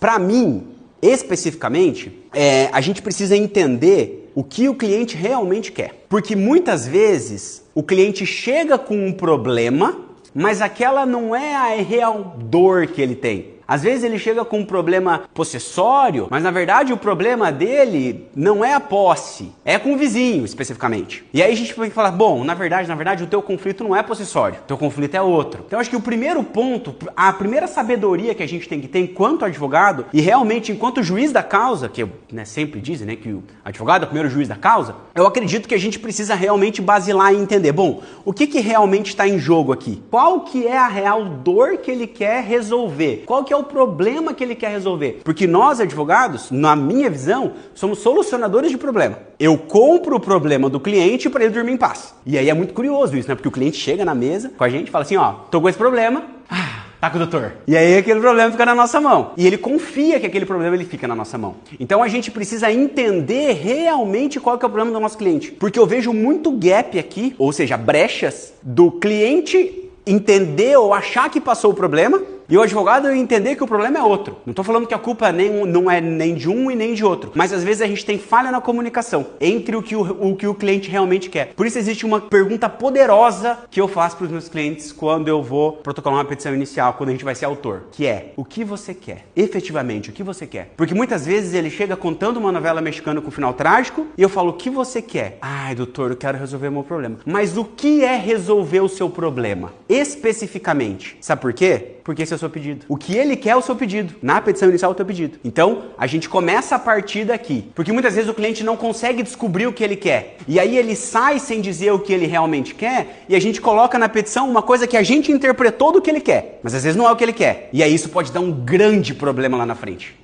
Para mim, especificamente, a gente precisa entender o que o cliente realmente quer. Porque muitas vezes o cliente chega com um problema, mas aquela não é a real dor que ele tem. Às vezes ele chega com um problema possessório, mas na verdade o problema dele não é a posse, é com o vizinho especificamente. E aí a gente pode falar, bom, na verdade o teu conflito não é possessório, o teu conflito é outro. Então acho que o primeiro ponto, a primeira sabedoria que a gente tem que ter enquanto advogado e realmente enquanto juiz da causa, que sempre dizem que o advogado é o primeiro juiz da causa, eu acredito que a gente precisa realmente basilar e entender, bom, o que realmente está em jogo aqui? Qual que é a real dor que ele quer resolver? Qual que é o problema que ele quer resolver? Porque nós, advogados, na minha visão, somos solucionadores de problema. Eu compro o problema do cliente para ele dormir em paz. E aí é muito curioso isso, né? Porque o cliente chega na mesa com a gente e fala assim, ó, tô com esse problema, tá com o doutor. E aí aquele problema fica na nossa mão. E ele confia que aquele problema ele fica na nossa mão. Então a gente precisa entender realmente qual que é o problema do nosso cliente. Porque eu vejo muito gap aqui, ou seja, brechas do cliente entender ou achar que passou o problema e o advogado entender que o problema é outro. Não estou falando que a culpa não é nem de um e nem de outro, mas às vezes a gente tem falha na comunicação entre o que o cliente realmente quer. Por isso existe uma pergunta poderosa que eu faço para os meus clientes quando eu vou protocolar uma petição inicial, quando a gente vai ser autor, que é, o que você quer? Efetivamente, o que você quer? Porque muitas vezes ele chega contando uma novela mexicana com final trágico e eu falo, o que você quer? Ai, doutor, eu quero resolver o meu problema. Mas o que é resolver o seu problema? Especificamente. Sabe por quê? Porque esse é o seu pedido. O que ele quer é o seu pedido. Na petição inicial é o teu pedido. Então, a gente começa a partir daqui. Porque muitas vezes o cliente não consegue descobrir o que ele quer. E aí ele sai sem dizer o que ele realmente quer e a gente coloca na petição uma coisa que a gente interpretou do que ele quer. Mas às vezes não é o que ele quer. E aí isso pode dar um grande problema lá na frente.